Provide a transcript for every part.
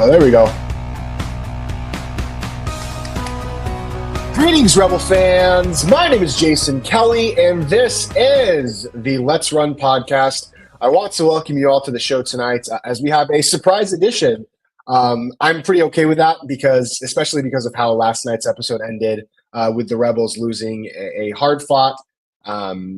Oh, there we go. Greetings, Rebel fans. My name is Jason Kelly, and this is the Let's Run podcast. I want to welcome you all to the show tonight as we have a surprise edition. I'm pretty okay with that especially because of how last night's episode ended with the Rebels losing a hard-fought,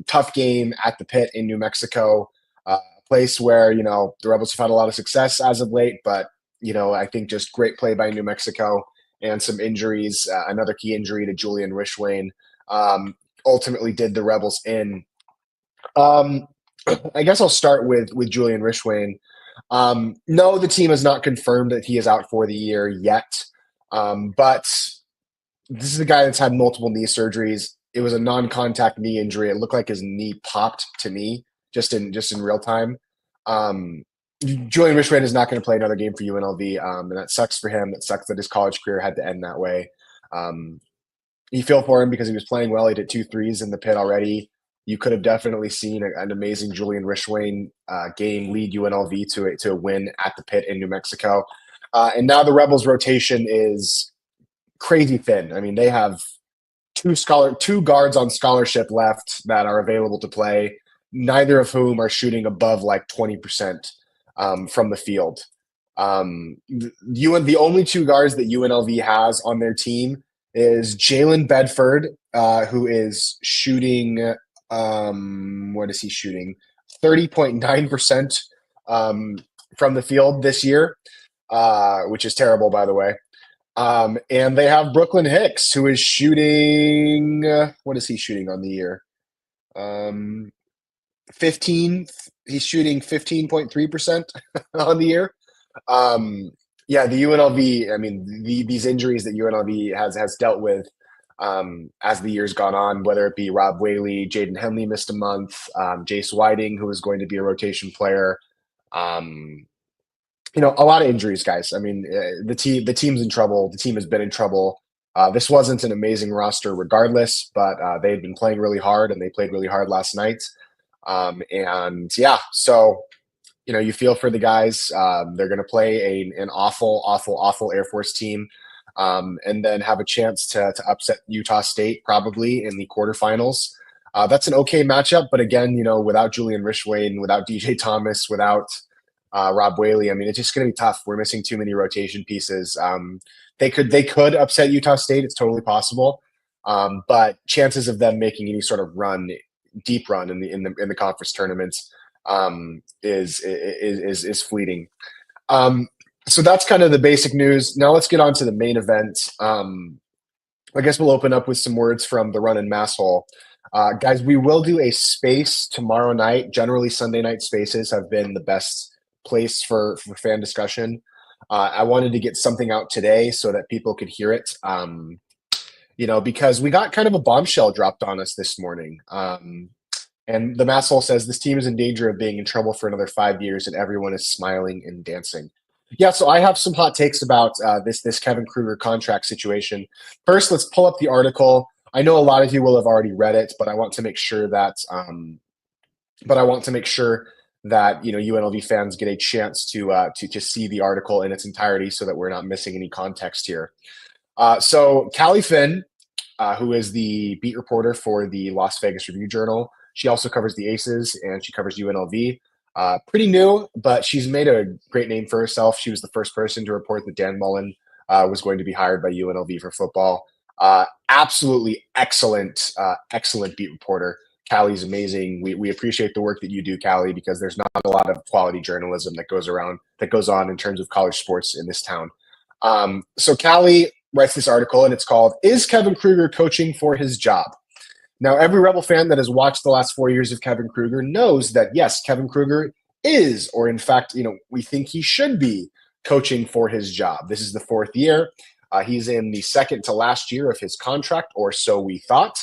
tough game at the pit in New Mexico, a place where, the Rebels have had a lot of success as of late, but, I think just great play by New Mexico and some injuries. Another key injury to Julian Rishwain ultimately did the Rebels in. I guess I'll start with Julian Rishwain. No, the team has not confirmed that he is out for the year yet, but this is a guy that's had multiple knee surgeries. It was a non-contact knee injury. It looked like his knee popped to me just in real time. Julian Rishwain is not going to play another game for UNLV, and that sucks for him. That sucks that his college career had to end that way. You feel for him because he was playing well. He did 2 threes in the pit already. You could have definitely seen an amazing Julian Rishwain game lead UNLV to a win at the pit in New Mexico. And now the Rebels' rotation is crazy thin. I mean, they have two guards on scholarship left that are available to play, neither of whom are shooting above like 20% from the field. The only 2 guards that UNLV has on their team is Jalen Bedford, who is shooting what is he shooting? 30.9% from the field this year, which is terrible, by the way. And they have Brooklyn Hicks, who is shooting, what is he shooting on the year? 15. He's shooting 15.3% on the year. Yeah, the UNLV, I mean, these injuries that UNLV has dealt with as the year's gone on, whether it be Rob Whaley, Jaden Henley missed a month, Jace Whiting, who is going to be a rotation player. A lot of injuries, guys. I mean, the team's in trouble. The team has been in trouble. This wasn't an amazing roster regardless, but they had been playing really hard, and they played really hard last night. So you feel for the guys. They're going to play an awful Air Force team, and then have a chance to upset Utah State probably in the quarterfinals. That's an okay matchup, but again, without Julian Rishwain, without DJ Thomas, without Rob Whaley, I mean, it's just going to be tough. We're missing too many rotation pieces. They could upset Utah State. It's totally possible, but chances of them making any sort of deep run in the conference tournaments is fleeting. So that's kind of the basic news. Now let's get on to the main event. I guess we'll open up with some words from the Run and Mass Hole. Guys, we will do a space tomorrow night. Generally, Sunday night spaces have been the best place for fan discussion. I wanted to get something out today so that people could hear it, because we got kind of a bombshell dropped on us this morning. And the Mass Hole says this team is in danger of being in trouble for another 5 years, and everyone is smiling and dancing. Yeah, so I have some hot takes about this Kevin Kruger contract situation. First, let's pull up the article. I know a lot of you will have already read it, but I want to make sure that UNLV fans get a chance to see the article in its entirety, so that we're not missing any context here. So Callie Finn, who is the beat reporter for the Las Vegas Review-Journal. She also covers the Aces, and she covers UNLV. Pretty new, but she's made a great name for herself. She was the first person to report that Dan Mullen was going to be hired by UNLV for football. Absolutely excellent beat reporter. Callie's amazing. We appreciate the work that you do, Callie, because there's not a lot of quality journalism that goes on in terms of college sports in this town. So Callie writes this article, and it's called, "Is Kevin Kruger coaching for his job?" Now, every Rebel fan that has watched the last 4 years of Kevin Kruger knows that, yes, Kevin Kruger is, or in fact, we think he should be coaching for his job. This is the 4th year. He's in the second to last year of his contract, or so we thought.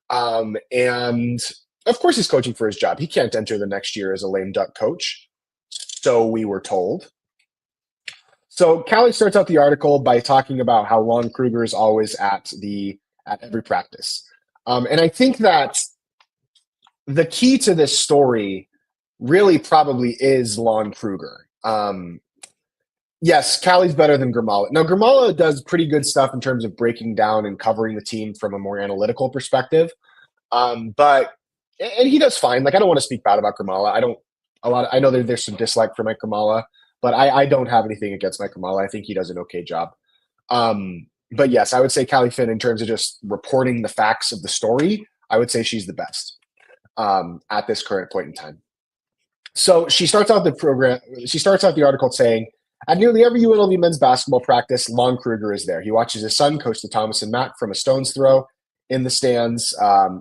And of course he's coaching for his job. He can't enter the next year as a lame duck coach. So we were told. So Callie starts out the article by talking about how Lon Kruger is always at every practice. And I think that the key to this story really probably is Lon Kruger. Yes, Callie's better than Grimala. Now, Grimala does pretty good stuff in terms of breaking down and covering the team from a more analytical perspective. But and he does fine. Like I don't want to speak bad about Grimala. I don't a lot. I know there's some dislike for Mike Grimala, but I don't have anything against Mike Grimala. I think he does an okay job. But yes, I would say Callie Finn in terms of just reporting the facts of the story. I would say she's the best at this current point in time. So she starts out the program. She starts out the article saying, "At nearly every UNLV men's basketball practice, Lon Kruger is there. He watches his son coach the Thomas and Mack from a stone's throw in the stands.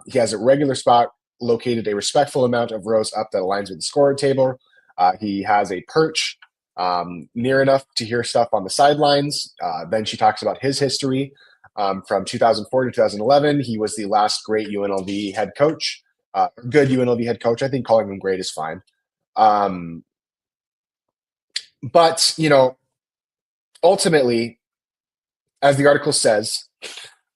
He has a regular spot located a respectful amount of rows up that aligns with the scorer table. He has a perch near enough to hear stuff on the sidelines." Then she talks about his history from 2004 to 2011. He was the last great UNLV head coach, good UNLV head coach. I think calling him great is fine. But, ultimately, as the article says,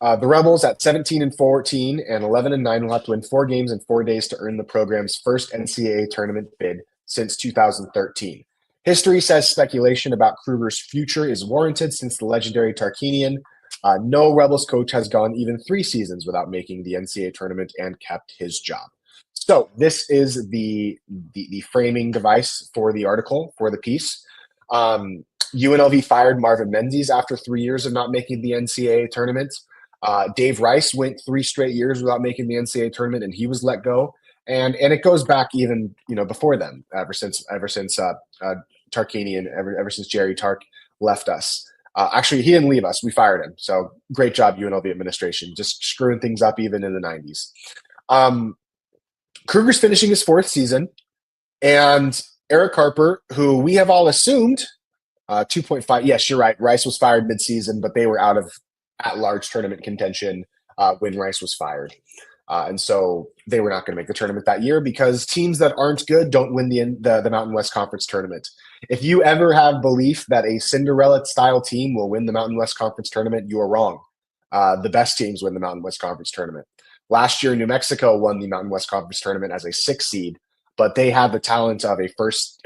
the Rebels at 17-14 and 11-9 will have to win 4 games in 4 days to earn the program's first NCAA tournament bid since 2013. History says speculation about Kruger's future is warranted since the legendary Tarkanian. No Rebels coach has gone even 3 seasons without making the NCAA tournament and kept his job. So this is the framing device for the article, for the piece. UNLV fired Marvin Menzies after 3 years of not making the NCAA tournament. Dave Rice went 3 straight years without making the NCAA tournament, and he was let go. And it goes back even before them, ever since Tarkanian, ever since Jerry Tark left us. Actually, he didn't leave us; we fired him. So great job, UNLV administration, just screwing things up even in the 90s. Kruger's finishing his 4th season, and Eric Harper, who we have all assumed 2.5. Yes, you're right. Rice was fired midseason, but they were out of at-large tournament contention when Rice was fired. And so they were not going to make the tournament that year because teams that aren't good don't win the Mountain West Conference tournament. If you ever have belief that a Cinderella-style team will win the Mountain West Conference tournament, you are wrong. The best teams win the Mountain West Conference tournament. Last year, New Mexico won the Mountain West Conference tournament as a 6th seed, but they had the talent of a first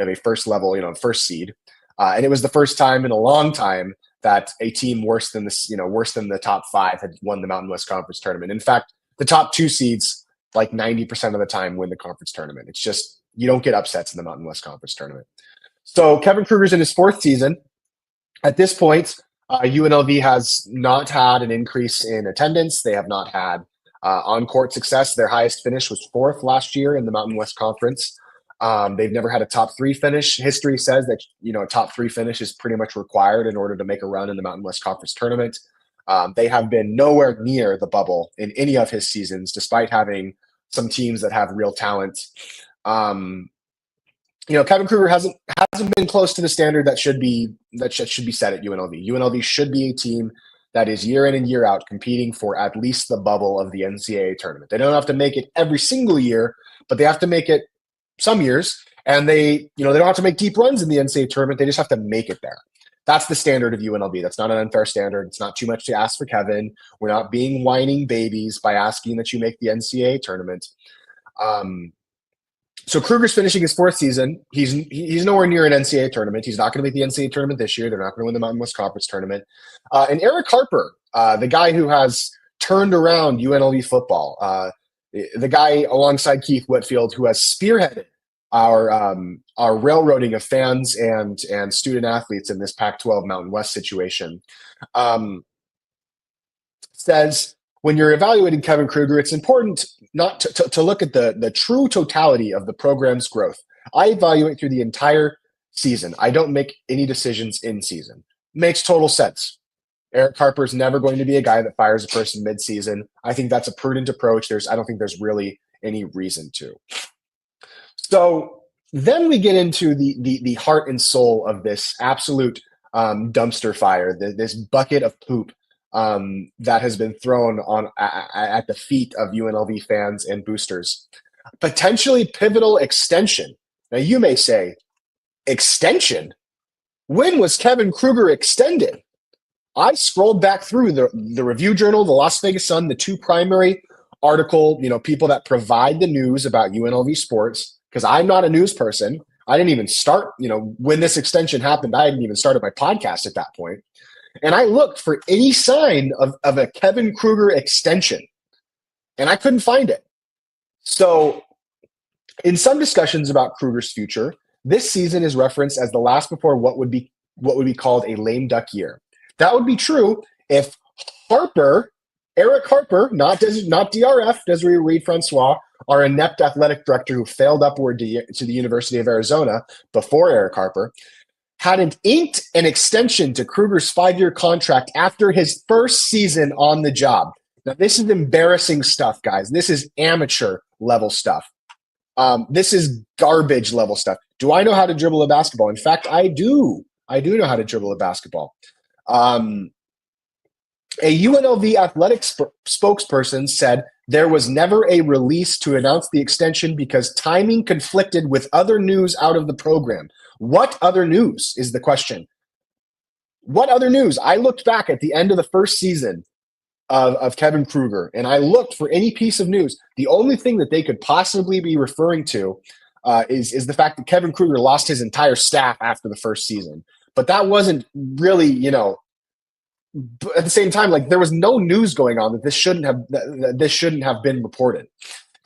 level, first seed. And it was the first time in a long time that a team worse than the top 5 had won the Mountain West Conference tournament. In fact, the top 2 seeds, like 90% of the time, win the conference tournament. It's just, you don't get upsets in the Mountain West Conference tournament. So Kevin Krugers in his 4th season. At this point, UNLV has not had an increase in attendance. They have not had on-court success. Their highest finish was 4th last year in the Mountain West Conference. They've never had a top 3 finish. History says that a top 3 finish is pretty much required in order to make a run in the Mountain West Conference tournament. They have been nowhere near the bubble in any of his seasons, despite having some teams that have real talent. Kevin Kruger hasn't been close to the standard that should be set at UNLV. UNLV should be a team that is year in and year out competing for at least the bubble of the NCAA tournament. They don't have to make it every single year, but they have to make it some years. And they don't have to make deep runs in the NCAA tournament. They just have to make it there. That's the standard of UNLV. That's not an unfair standard. It's not too much to ask for Kevin. We're not being whining babies by asking that you make the NCAA tournament. So Kruger's finishing his 4th season. He's nowhere near an NCAA tournament. He's not going to make the NCAA tournament this year. They're not going to win the Mountain West Conference tournament. And Eric Harper, the guy who has turned around UNLV football, the guy alongside Keith Whitfield who has spearheaded our railroading of fans and student athletes in this Pac-12 Mountain West situation, says when you're evaluating Kevin Kruger, it's important not to look at the true totality of the program's growth. I evaluate through the entire season. I don't make any decisions in season. Makes total sense. Eric Harper is never going to be a guy that fires a person mid-season. I think that's a prudent approach. I don't think there's really any reason to. So then we get into the heart and soul of this absolute dumpster fire, this bucket of poop that has been thrown on at the feet of UNLV fans and boosters. Potentially pivotal extension. Now you may say, extension? When was Kevin Kruger extended? I scrolled back through the Review Journal, the Las Vegas Sun, the 2 primary article, people that provide the news about UNLV sports, because I'm not a news person. I didn't even start, when this extension happened, I hadn't even started my podcast at that point. And I looked for any sign of a Kevin Kruger extension, and I couldn't find it. So in some discussions about Kruger's future, this season is referenced as the last before what would be called a lame duck year. That would be true if Eric Harper, not DRF, Desiree Reed-Francois, our inept athletic director who failed upward to the University of Arizona before Eric Harper, hadn't inked an extension to Kruger's 5-year contract after his first season on the job. Now, this is embarrassing stuff, guys. This is amateur level stuff. This is garbage level stuff. Do I know how to dribble a basketball? In fact, I do. I do know how to dribble a basketball. A UNLV athletic spokesperson said there was never a release to announce the extension because timing conflicted with other news out of the program. What other news is the question? What other news? I looked back at the end of the first season of Kevin Kruger, and I looked for any piece of news. The only thing that they could possibly be referring to is the fact that Kevin Kruger lost his entire staff after the first season. But that wasn't really, at the same time, like there was no news going on that this shouldn't have been reported.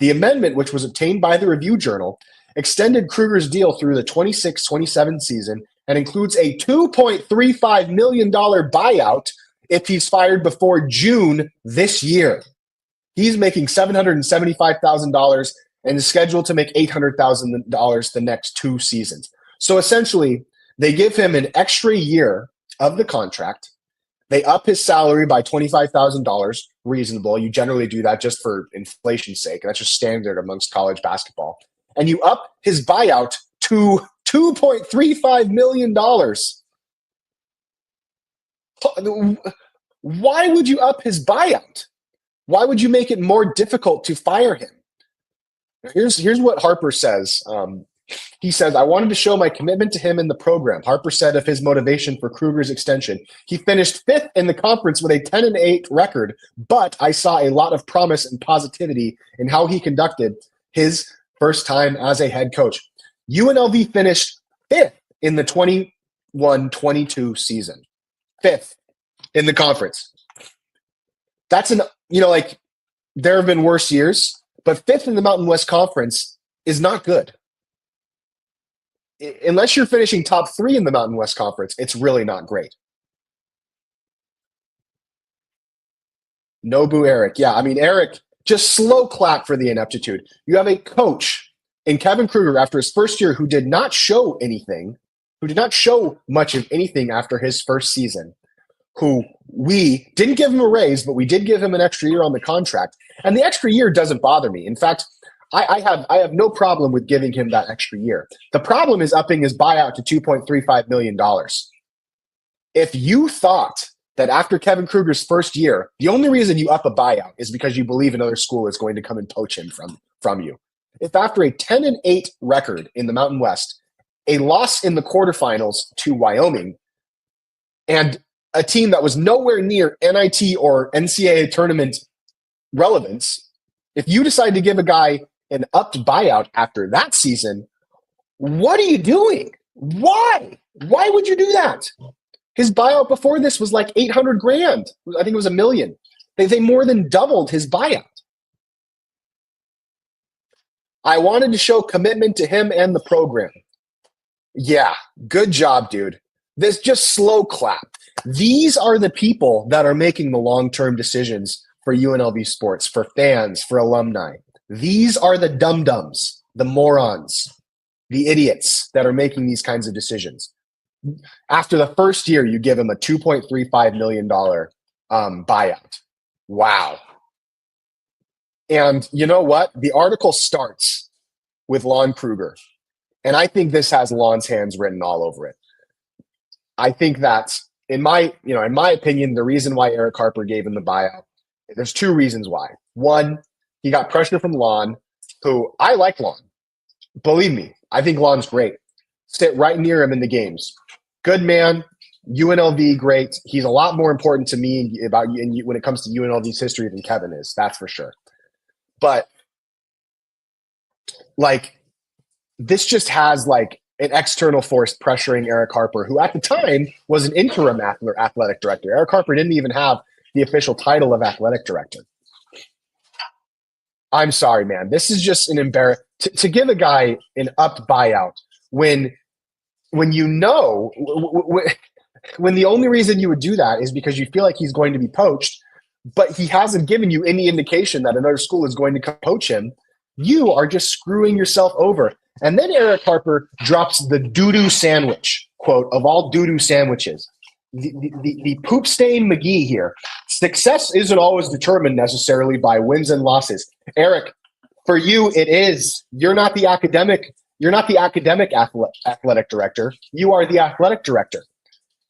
The amendment, which was obtained by the Review Journal, extended Kruger's deal through the 26-27 season and includes a $2.35 million buyout if he's fired before June this year. He's making $775,000 and is scheduled to make $800,000 the next 2 seasons. So essentially, they give him an extra year of the contract. They up his salary by $25,000, reasonable. You generally do that just for inflation's sake. That's just standard amongst college basketball. And you up his buyout to $2.35 million. Why would you up his buyout? Why would you make it more difficult to fire him? Here's what Harper says. He says, I wanted to show my commitment to him in the program. Harper said of his motivation for Kruger's extension. He finished 5th in the conference with a 10-8 record, but I saw a lot of promise and positivity in how he conducted his first time as a head coach. UNLV finished 5th in the 21-22 season. 5th in the conference. That's there have been worse years, but 5th in the Mountain West Conference is not good. Unless you're finishing top 3 in the Mountain West Conference, it's really not great. Nobu Eric. Yeah, Eric, just slow clap for the ineptitude. You have a coach in Kevin Kruger after his first year who did not show anything, who did not show much of anything after his first season, who we didn't give him a raise, but we did give him an extra year on the contract. And the extra year doesn't bother me. In fact, I have no problem with giving him that extra year. The problem is upping his buyout to $2.35 million. If you thought that after Kevin Kruger's first year, the only reason you up a buyout is because you believe another school is going to come and poach him from you. If after a 10-8 record in the Mountain West, a loss in the quarterfinals to Wyoming, and a team that was nowhere near NIT or NCAA tournament relevance, if you decide to give a guy an upped buyout after that season, what are you doing? Why? Why would you do that? His buyout before this was like $800,000. I think it was $1 million. They more than doubled his buyout. I wanted to show commitment to him and the program. Yeah, good job, dude. This just slow clap. These are the people that are making the long-term decisions for UNLV sports, for fans, for alumni. These are the dum-dums, the morons, the idiots that are making these kinds of decisions. After the first year, you give him a $2.35 million buyout. Wow. And you know what? The article starts with Lon Kruger. And I think this has Lon's hands written all over it. I think that's, in my opinion, the reason why Eric Harper gave him the buyout. There's 2 reasons why. One, he got pressure from Lon, who I like Lon. Believe me, I think Lon's great. Sit right near him in the games. Good man, UNLV great. He's a lot more important to me when it comes to UNLV's history than Kevin is. That's for sure. But this just has an external force pressuring Eric Harper, who at the time was an interim athletic director. Eric Harper didn't even have the official title of athletic director. I'm sorry, man. This is just an embarrassment to give a guy an upped buyout when you know when the only reason you would do that is because you feel like he's going to be poached, but he hasn't given you any indication that another school is going to poach him. You are just screwing yourself over. And then Eric Harper drops the doo-doo sandwich, quote, of all doo-doo sandwiches. The poop stain McGee here. Success isn't always determined necessarily by wins and losses. Eric, for you, it is. You're not the academic athletic director. You are the athletic director.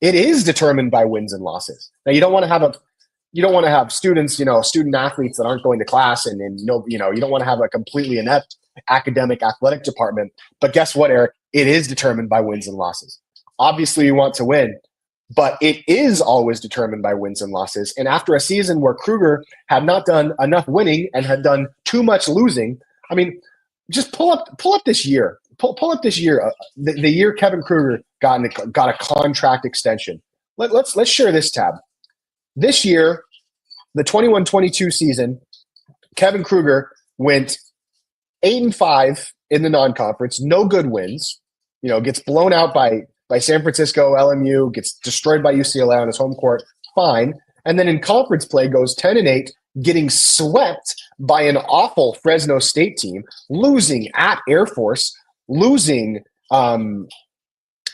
It is determined by wins and losses. Now you don't want to have students, student athletes that aren't going to class, and you don't want to have a completely inept academic athletic department. But guess what, Eric? It is determined by wins and losses. Obviously, you want to win, but it is always determined by wins and losses. And after a season where Kruger had not done enough winning and had done too much losing, I mean, just pull up this year. Pull up this year, the year Kevin Kruger got a contract extension. Let's share this tab. This year, the 21-22 season, Kevin Kruger went 8-5 in the non-conference, no good wins. Gets blown out by San Francisco, LMU, gets destroyed by UCLA on his home court, fine. And then in conference play goes 10-8, getting swept by an awful Fresno State team, losing at Air Force, losing who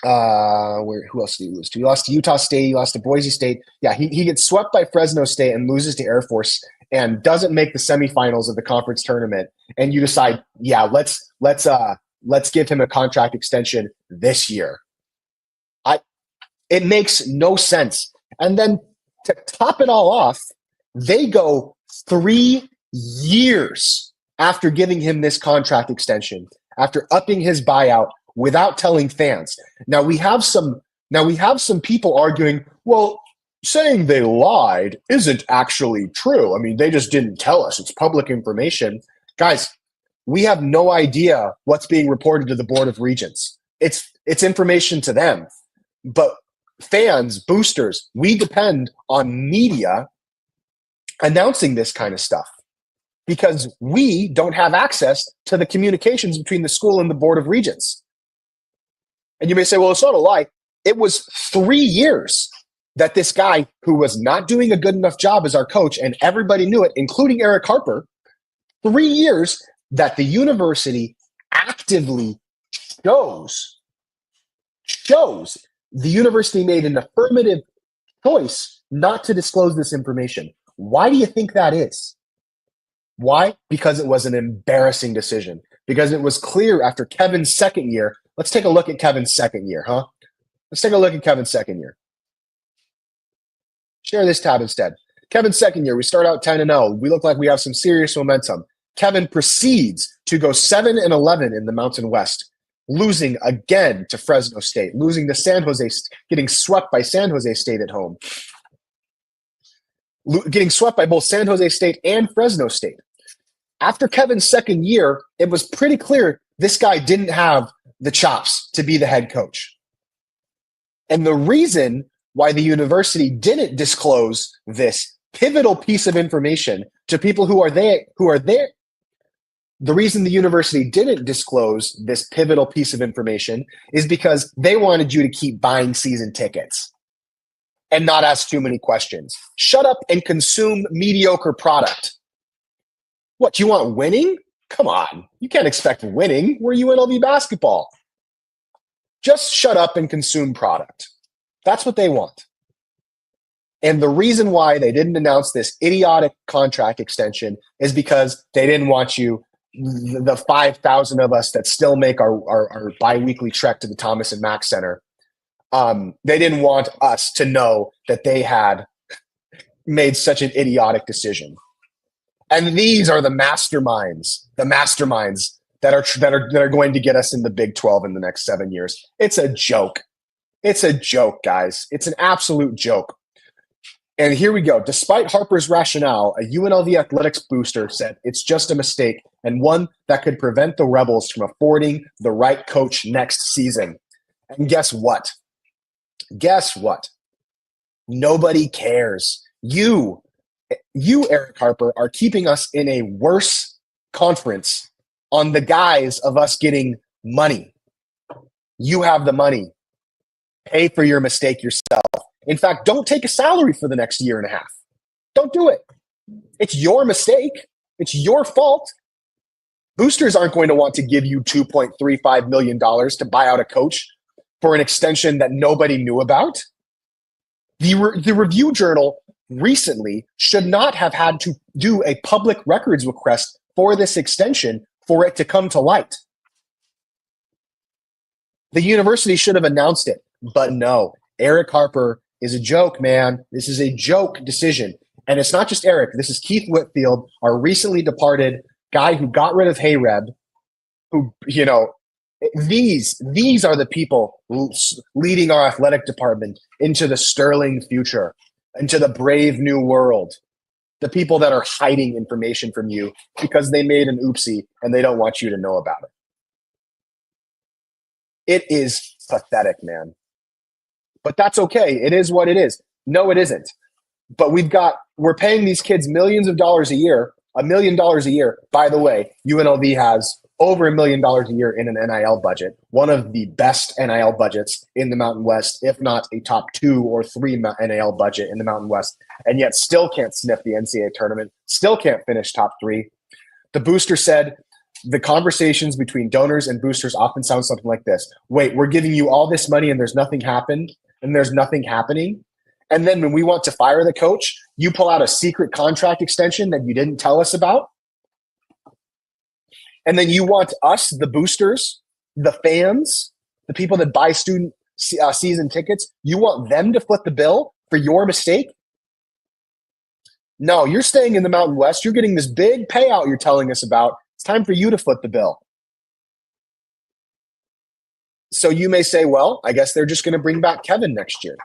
else did he lose to? He lost to Utah State, he lost to Boise State. Yeah, he gets swept by Fresno State and loses to Air Force and doesn't make the semifinals of the conference tournament. And you decide, yeah, let's give him a contract extension this year. It makes no sense. And then to top it all off, they go 3 years after giving him this contract extension, after upping his buyout without telling fans. Now we have some people arguing, well, saying they lied isn't actually true. I mean, they just didn't tell us. It's public information. Guys, we have no idea what's being reported to the Board of Regents. It's information to them. But fans, boosters, we depend on media announcing this kind of stuff because we don't have access to the communications between the school and the Board of Regents. And you may say, well, it's not a lie. It was 3 years that this guy who was not doing a good enough job as our coach, and everybody knew it, including Eric Harper, 3 years that the university actively shows the university made an affirmative choice not to disclose this information. Why do you think that is? Why? Because it was an embarrassing decision. Because it was clear after Kevin's second year. Let's take a look at Kevin's second year, huh? Let's take a look at Kevin's second year. Share this tab instead. Kevin's second year, we start out 10-0. We look like we have some serious momentum. Kevin proceeds to go 7-11 in the Mountain West, losing again to Fresno State, losing to San Jose, getting swept by San Jose State at home, getting swept by both San Jose State and Fresno State. After Kevin's second year, it was pretty clear this guy didn't have the chops to be the head coach. And the reason why the university didn't disclose this pivotal piece of information to people who are there, the reason the university didn't disclose this pivotal piece of information is because they wanted you to keep buying season tickets and not ask too many questions. Shut up and consume mediocre product. What, you want winning? Come on. You can't expect winning. We're UNLV basketball. Just shut up and consume product. That's what they want. And the reason why they didn't announce this idiotic contract extension is because they didn't want you, the 5,000 of us that still make our bi-weekly trek to the Thomas and Mack Center, they didn't want us to know that they had made such an idiotic decision. And these are the masterminds that are going to get us in the Big 12 in the next 7 years. It's a joke. It's a joke, guys. It's an absolute joke. And here we go. Despite Harper's rationale, a UNLV athletics booster said it's just a mistake and one that could prevent the Rebels from affording the right coach next season. And guess what? Guess what? Nobody cares. You, Eric Harper, are keeping us in a worse conference on the guise of us getting money. You have the money. Pay for your mistake yourself. In fact, don't take a salary for the next year and a half. Don't do it. It's your mistake. It's your fault. Boosters aren't going to want to give you $2.35 million to buy out a coach for an extension that nobody knew about. The Review Journal recently should not have had to do a public records request for this extension for it to come to light. The university should have announced it, but no. Eric Harper is a joke, man. This is a joke decision. And it's not just Eric. This is Keith Whitfield, our recently departed guy who got rid of Hayreb, who, you know, these are the people leading our athletic department into the sterling future, into the brave new world. The people that are hiding information from you because they made an oopsie and they don't want you to know about it. It is pathetic, man. But that's okay. It is what it is. No, it isn't. But we're paying these kids millions of dollars a year, $1 million a year. By the way, UNLV has over $1 million a year in an NIL budget, one of the best NIL budgets in the Mountain West, if not a top 2 or 3 NIL budget in the Mountain West, and yet still can't sniff the NCAA tournament, still can't finish top 3. The booster said, the conversations between donors and boosters often sound something like this. Wait, we're giving you all this money and there's nothing happened and there's nothing happening. And then when we want to fire the coach, you pull out a secret contract extension that you didn't tell us about. And then you want us, the boosters, the fans, the people that buy student season tickets, you want them to foot the bill for your mistake? No, you're staying in the Mountain West. You're getting this big payout you're telling us about. It's time for you to foot the bill. So you may say, well, I guess they're just going to bring back Kevin next year.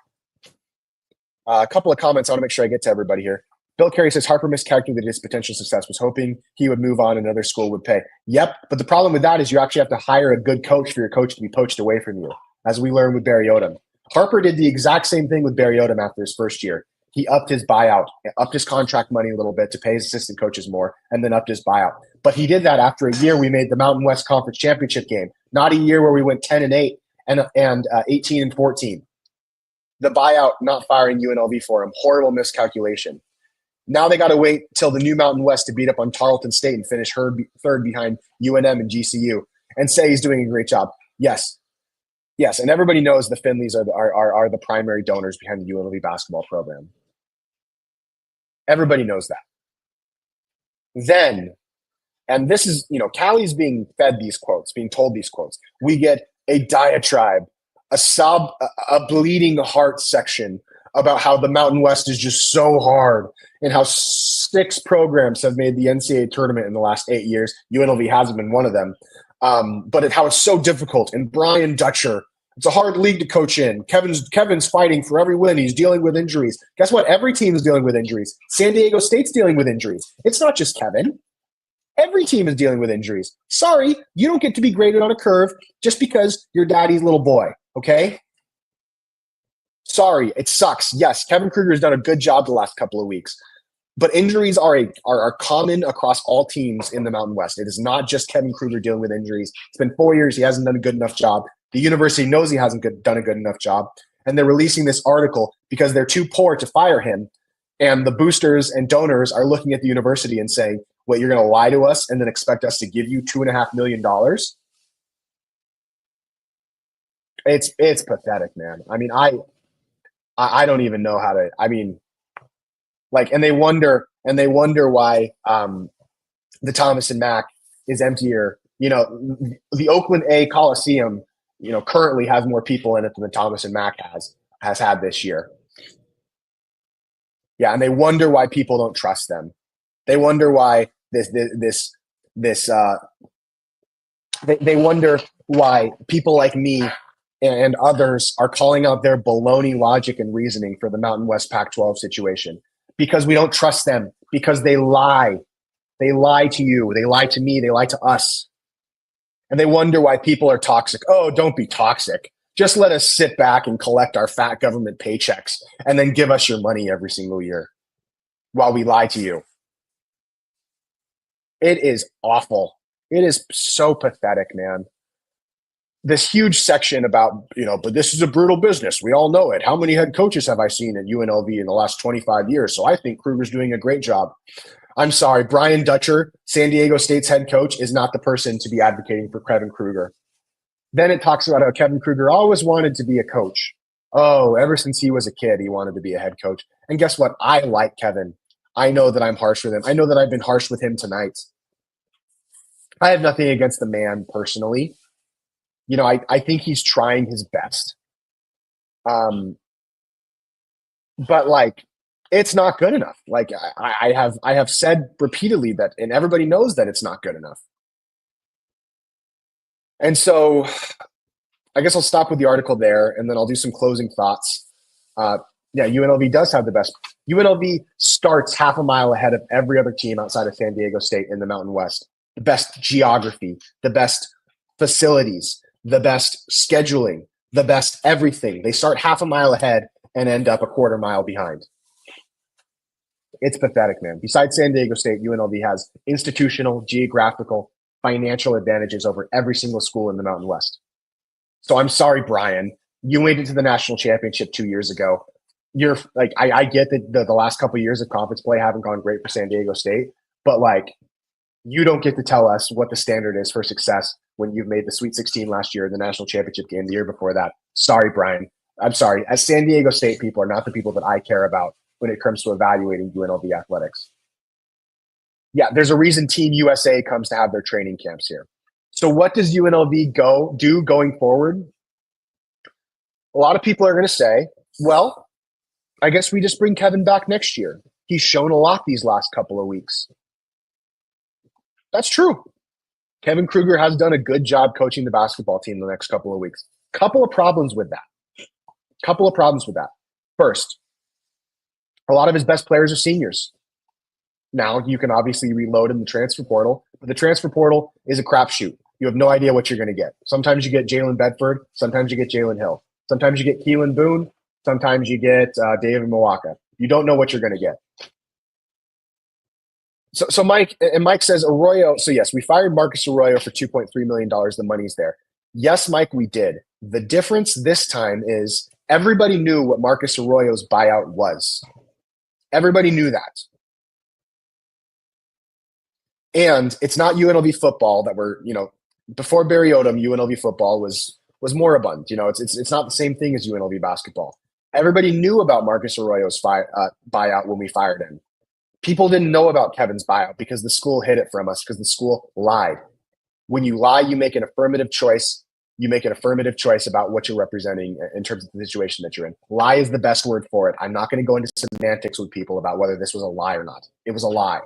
A couple of comments. I want to make sure I get to everybody here. Bill Carey says Harper miscalculated his potential success, was hoping he would move on and another school would pay. Yep, but the problem with that is you actually have to hire a good coach for your coach to be poached away from you, as we learned with Barry Odom. Harper did the exact same thing with Barry Odom after his first year. He upped his buyout, upped his contract money a little bit to pay his assistant coaches more, and then upped his buyout. But he did that after a year we made the Mountain West Conference Championship game, not a year where we went 10-8 and 18-14. The buyout, not firing UNLV for him, horrible miscalculation. Now they got to wait till the new Mountain West to beat up on Tarleton State and finish third behind UNM and GCU and say he's doing a great job. Yes, and everybody knows the Finleys are the primary donors behind the UNLV basketball program. Everybody knows that. Then, and this is, Callie's being fed these quotes, being told these quotes. We get a diatribe, a bleeding heart section about how the Mountain West is just so hard and how 6 programs have made the NCAA tournament in the last 8 years. UNLV hasn't been one of them. But how it's so difficult. And Brian Dutcher, it's a hard league to coach in. Kevin's fighting for every win. He's dealing with injuries. Guess what? Every team is dealing with injuries. San Diego State's dealing with injuries. It's not just Kevin. Every team is dealing with injuries. Sorry, you don't get to be graded on a curve just because you're daddy's little boy, okay? Sorry, it sucks. Yes, Kevin Krugers has done a good job the last couple of weeks. But injuries are common across all teams in the Mountain West. It is not just Kevin Krugers dealing with injuries. It's been 4 years. He hasn't done a good enough job. The university knows he hasn't done a good enough job. And they're releasing this article because they're too poor to fire him. And the boosters and donors are looking at the university and saying, what, you're going to lie to us and then expect us to give you $2.5 million? It's pathetic, man. I mean, I don't even know how to, and they wonder why the Thomas and Mack is emptier. The Oakland A Coliseum, currently has more people in it than the Thomas and Mack has had this year. Yeah, and they wonder why people don't trust them. They wonder why they wonder why people like me and others are calling out their baloney logic and reasoning for the Mountain West Pac-12 situation because we don't trust them, because they lie. They lie to you. They lie to me. They lie to us. And they wonder why people are toxic. Oh, don't be toxic. Just let us sit back and collect our fat government paychecks and then give us your money every single year while we lie to you. It is awful. It is so pathetic, man. This huge section about, but this is a brutal business. We all know it. How many head coaches have I seen at UNLV in the last 25 years? So I think Kruger's doing a great job. I'm sorry, Brian Dutcher, San Diego State's head coach, is not the person to be advocating for Kevin Kruger. Then it talks about how Kevin Kruger always wanted to be a coach. Oh, ever since he was a kid, he wanted to be a head coach. And guess what? I like Kevin. I know that I'm harsh with him. I know that I've been harsh with him tonight. I have nothing against the man personally. I think he's trying his best. But it's not good enough. I have said repeatedly that, and everybody knows that it's not good enough. And so I guess I'll stop with the article there, and then I'll do some closing thoughts. UNLV does have the best. UNLV starts half a mile ahead of every other team outside of San Diego State in the Mountain West. The best geography, the best facilities, the best scheduling, the best everything. They start half a mile ahead and end up a quarter mile behind. It's pathetic, man. Besides San Diego State, UNLV has institutional, geographical, financial advantages over every single school in the Mountain West. So I'm sorry, Brian. You made it to the national championship 2 years ago. You're I get that the last couple of years of conference play haven't gone great for San Diego State, but you don't get to tell us what the standard is for success when you've made the Sweet 16 last year, the national championship game the year before that. Sorry, Brian. I'm sorry. As San Diego State people are not the people that I care about when it comes to evaluating UNLV athletics. Yeah, there's a reason Team USA comes to have their training camps here. So what does UNLV do going forward? A lot of people are going to say, well, I guess we just bring Kevin back next year. He's shown a lot these last couple of weeks. That's true. Kevin Kruger has done a good job coaching the basketball team the next couple of weeks. Couple of problems with that. First, a lot of his best players are seniors. Now, you can obviously reload in the transfer portal, but the transfer portal is a crapshoot. You have no idea what you're going to get. Sometimes you get Jalen Bedford. Sometimes you get Jalen Hill. Sometimes you get Keelan Boone. Sometimes you get David Mwaka. You don't know what you're going to get. So Mike says Arroyo. So yes, we fired Marcus Arroyo for $2.3 million. The money's there. Yes, Mike, we did. The difference this time is everybody knew what Marcus Arroyo's buyout was. Everybody knew that. And it's not UNLV football that before Barry Odom, UNLV football was moribund. It's not the same thing as UNLV basketball. Everybody knew about Marcus Arroyo's buyout when we fired him. People didn't know about Kevin's buyout because the school hid it from us because the school lied. When you lie, you make an affirmative choice. You make an affirmative choice about what you're representing in terms of the situation that you're in. Lie is the best word for it. I'm not going to go into semantics with people about whether this was a lie or not. It was a lie.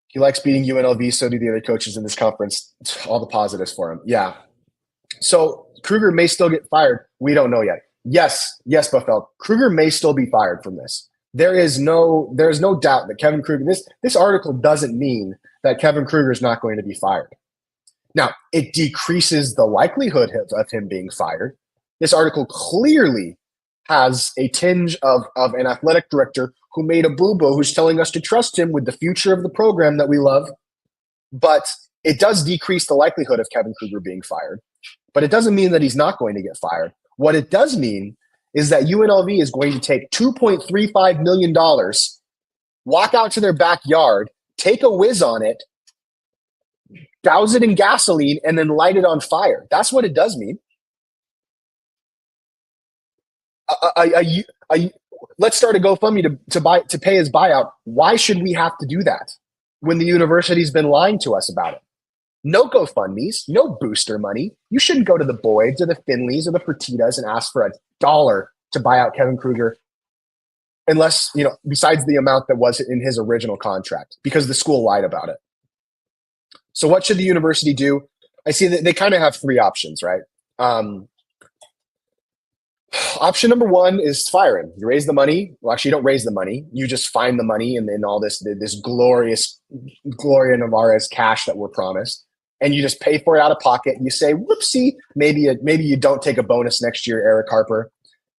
He likes beating UNLV, so do the other coaches in this conference. All the positives for him. Yeah. So Kruger may still get fired. We don't know yet. Yes, Buffel. Kruger may still be fired from this. There is no doubt that Kevin Kruger, this article doesn't mean that Kevin Kruger is not going to be fired. Now, it decreases the likelihood of him being fired. This article clearly has a tinge of an athletic director who made a boo-boo who's telling us to trust him with the future of the program that we love. But it does decrease the likelihood of Kevin Kruger being fired. But it doesn't mean that he's not going to get fired. What it does mean is that UNLV is going to take $2.35 million, walk out to their backyard, take a whiz on it, douse it in gasoline, and then light it on fire. That's what it does mean. Let's start a GoFundMe to pay his buyout. Why should we have to do that when the university's been lying to us about it? No GoFundMes, no booster money. You shouldn't go to the Boyds or the Finleys or the Fertitas and ask for $1 to buy out Kevin Kruger unless, besides the amount that was in his original contract, because the school lied about it. So what should the university do? I see that they kind of have three options, right? Um, Option number one is fire him. You raise the money. Well, actually, you don't raise the money. You just find the money and then all this glorious Gloria Navarez cash that we're promised, and you just pay for it out of pocket. You say, "Whoopsie, maybe you don't take a bonus next year, Eric Harper."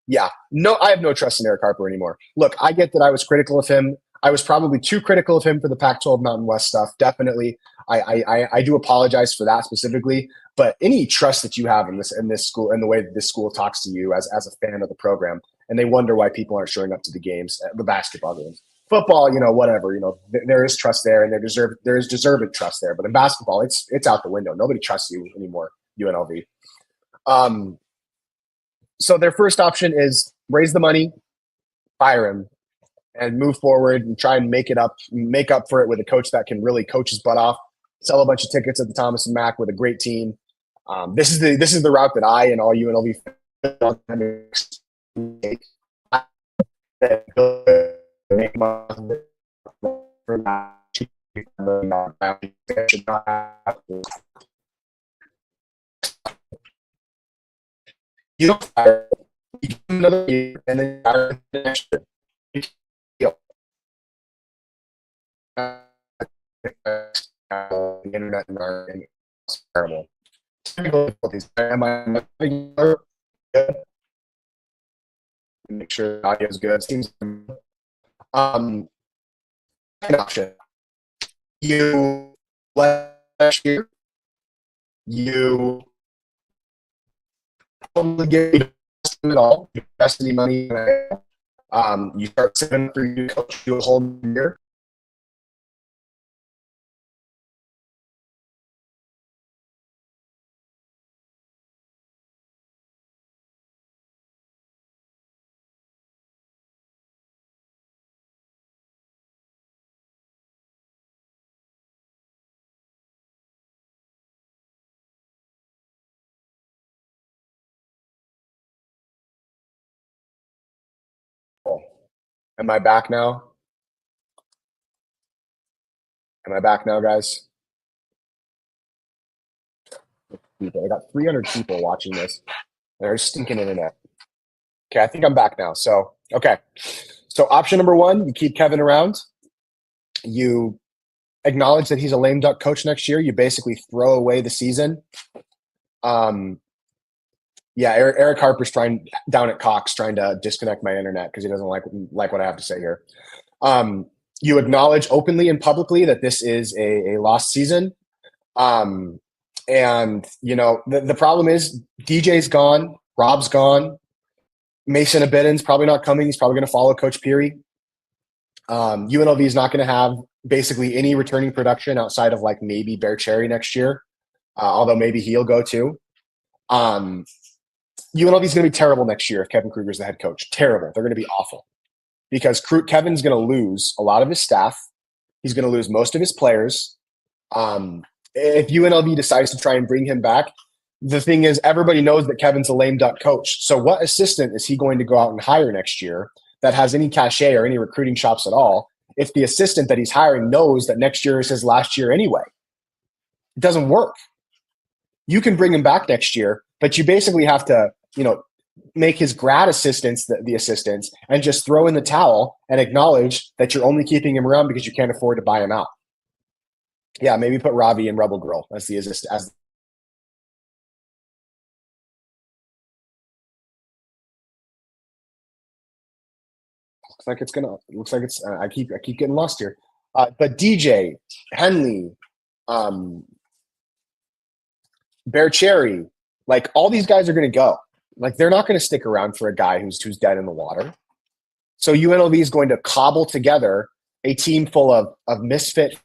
Yeah, no, I have no trust in Eric Harper anymore. Look, I get that I was critical of him. I was probably too critical of him for the Pac-12 Mountain West stuff. Definitely, I do apologize for that specifically. But any trust that you have in this school and the way that this school talks to you as a fan of the program, and they wonder why people aren't showing up to the games, the basketball games, football, whatever, there is trust there, and there is deserved trust there. But in basketball, it's out the window. Nobody trusts you anymore, UNLV. So their first option is raise the money, fire him, and move forward and try and make up for it with a coach that can really coach his butt off, sell a bunch of tickets at the Thomas and Mack with a great team. This is the route that I and all UNLV take. You don't fire. You give him another year, and then fire the next year. The internet and terrible. Am I good? Make sure the audio is good. Seems an option. You last year, you probably get it all. You invest any money. You start saving for you coach you a whole year. Am I back now? Am I back now, guys? I got 300 people watching this. There's stinking internet. Okay, I think I'm back now. So, okay. So option number one, you keep Kevin around. You acknowledge that he's a lame duck coach next year. You basically throw away the season. Yeah, Eric Harper's trying down at Cox, trying to disconnect my internet because he doesn't like what I have to say here. You acknowledge openly and publicly that this is a lost season. And the problem is DJ's gone, Rob's gone, Mason Abedin's probably not coming. He's probably going to follow Coach Peary. UNLV is not going to have basically any returning production outside of like maybe Bear Cherry next year, although maybe he'll go too. UNLV is going to be terrible next year if Kevin Krugers is the head coach. Terrible. They're going to be awful because Kevin's going to lose a lot of his staff. He's going to lose most of his players. If UNLV decides to try and bring him back, the thing is everybody knows that Kevin's a lame duck coach. So what assistant is he going to go out and hire next year that has any cachet or any recruiting chops at all if the assistant that he's hiring knows that next year is his last year anyway? It doesn't work. You can bring him back next year, but you basically have to, make his grad assistants the assistants and just throw in the towel and acknowledge that you're only keeping him around because you can't afford to buy him out. Yeah, maybe put Ravi and Rebel Girl as the assistant. Looks like it's. I keep getting lost here. But DJ, Henley, Bear Cherry, like all these guys are going to go. Like they're not going to stick around for a guy who's dead in the water. So UNLV is going to cobble together a team full of misfit.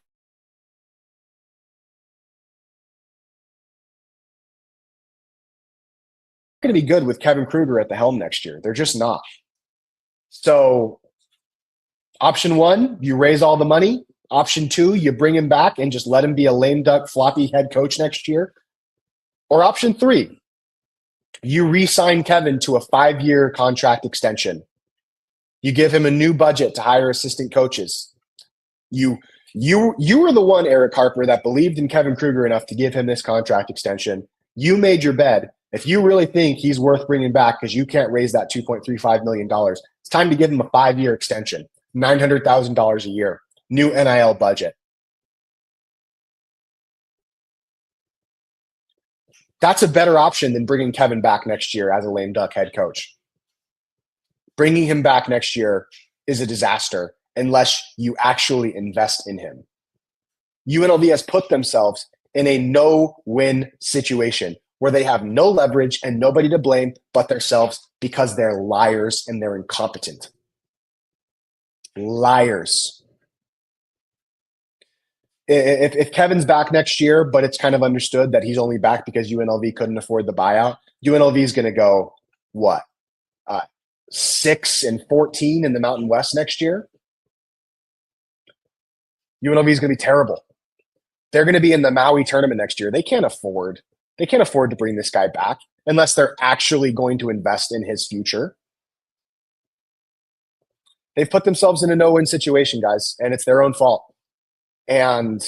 Going to be good with Kevin Kruger at the helm next year. They're just not. So option one, you raise all the money. Option two, you bring him back and just let him be a lame duck floppy head coach next year. Or option three, you re-sign Kevin to a 5-year contract extension. You give him a new budget to hire assistant coaches. You You were the one, Eric Harper, that believed in Kevin Kruger enough to give him this contract extension. You made your bed. If you really think he's worth bringing back because you can't raise that $2.35 million, it's time to give him a 5-year extension, $900,000 a year, new NIL budget. That's a better option than bringing Kevin back next year as a lame duck head coach. Bringing him back next year is a disaster unless you actually invest in him. UNLV has put themselves in a no-win situation where they have no leverage and nobody to blame but themselves because they're liars and they're incompetent. Liars. If Kevin's back next year, but it's kind of understood that he's only back because UNLV couldn't afford the buyout, UNLV is going to go, what, 6-14 in the Mountain West next year? UNLV is going to be terrible. They're going to be in the Maui tournament next year. They can't afford to bring this guy back unless they're actually going to invest in his future. They've put themselves in a no-win situation, guys, and it's their own fault. And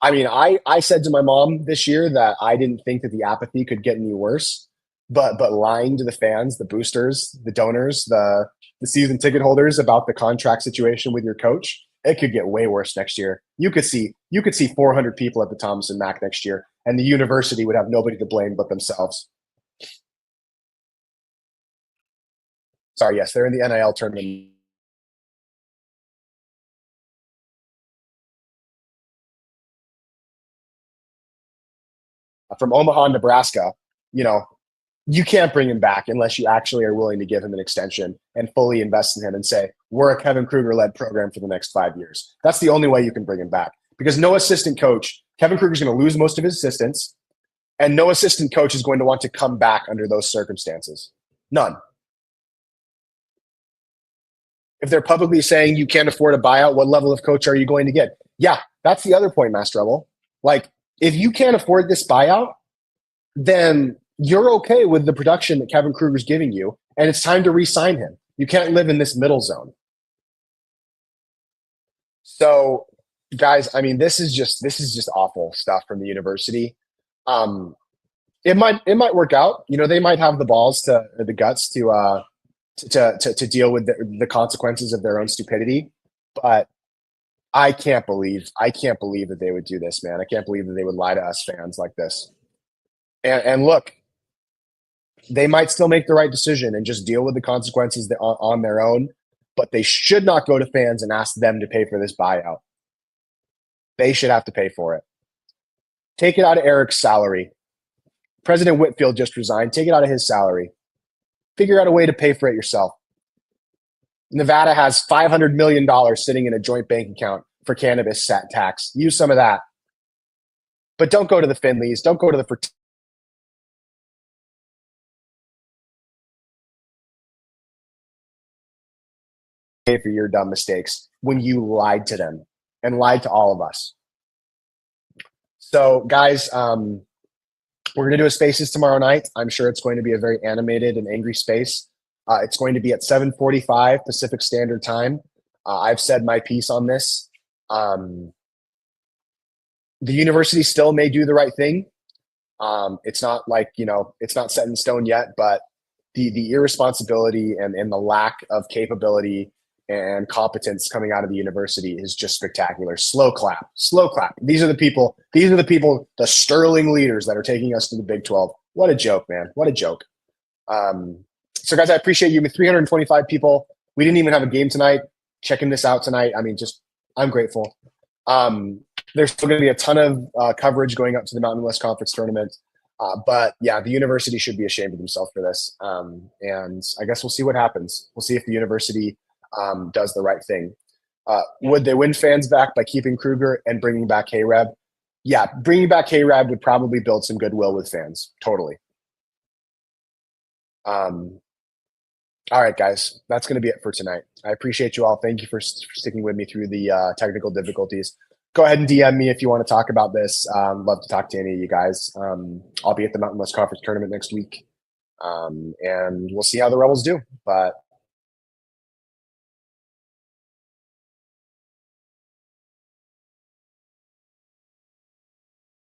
I mean, I said to my mom this year that I didn't think that the apathy could get any worse, but lying to the fans, the boosters, the donors, the season ticket holders about the contract situation with your coach, it could get way worse next year. You could see 400 people at the Thomas and Mack next year, and the university would have nobody to blame but themselves. Sorry, yes, they're in the NIL tournament. From Omaha, Nebraska, you can't bring him back unless you actually are willing to give him an extension and fully invest in him and say, we're a Kevin Kruger-led program for the next 5 years. That's the only way you can bring him back. Because no assistant coach, Kevin Kruger is going to lose most of his assistants, and no assistant coach is going to want to come back under those circumstances. None. If they're publicly saying you can't afford a buyout, what level of coach are you going to get? Yeah, that's the other point, Master Rebel. Like, if you can't afford this buyout, then you're okay with the production that Kevin Kruger's giving you, and it's time to re-sign him. You can't live in this middle zone. So, guys, I mean, this is just awful stuff from the university. It might work out. They might have the balls the guts to deal with the consequences of their own stupidity, but I can't believe that they would do this, man. I can't believe that they would lie to us fans like this. And look, they might still make the right decision and just deal with the consequences on their own, but they should not go to fans and ask them to pay for this buyout. They should have to pay for it. Take it out of Eric's salary. President Whitfield just resigned. Take it out of his salary. Figure out a way to pay for it yourself. Nevada has $500 million sitting in a joint bank account for cannabis tax. Use some of that. But don't go to the Finleys. Don't go to the pay for your dumb mistakes when you lied to them and lied to all of us. So, guys, we're going to do a Spaces tomorrow night. I'm sure it's going to be a very animated and angry space. It's going to be at 7:45 Pacific Standard Time. I've said my piece on this. The university still may do the right thing. It's not like, it's not set in stone yet, but the irresponsibility and the lack of capability and competence coming out of the university is just spectacular. Slow clap. These are the people, the sterling leaders that are taking us to the Big 12. What a joke, man. What a joke. So guys, I appreciate you. With 325 people, we didn't even have a game tonight. Checking this out tonight. I mean, I'm grateful. There's still going to be a ton of coverage going up to the Mountain West Conference tournament. But yeah, the university should be ashamed of themselves for this. And I guess we'll see what happens. We'll see if the university does the right thing. Would they win fans back by keeping Kruger and bringing back K-Reb? Yeah, bringing back K-Reb would probably build some goodwill with fans. Totally. All right, guys, that's going to be it for tonight. I appreciate you all. Thank you for sticking with me through the technical difficulties. Go ahead and DM me if you want to talk about this. Love to talk to any of you guys. I'll be at the Mountain West Conference tournament next week, and we'll see how the Rebels do. But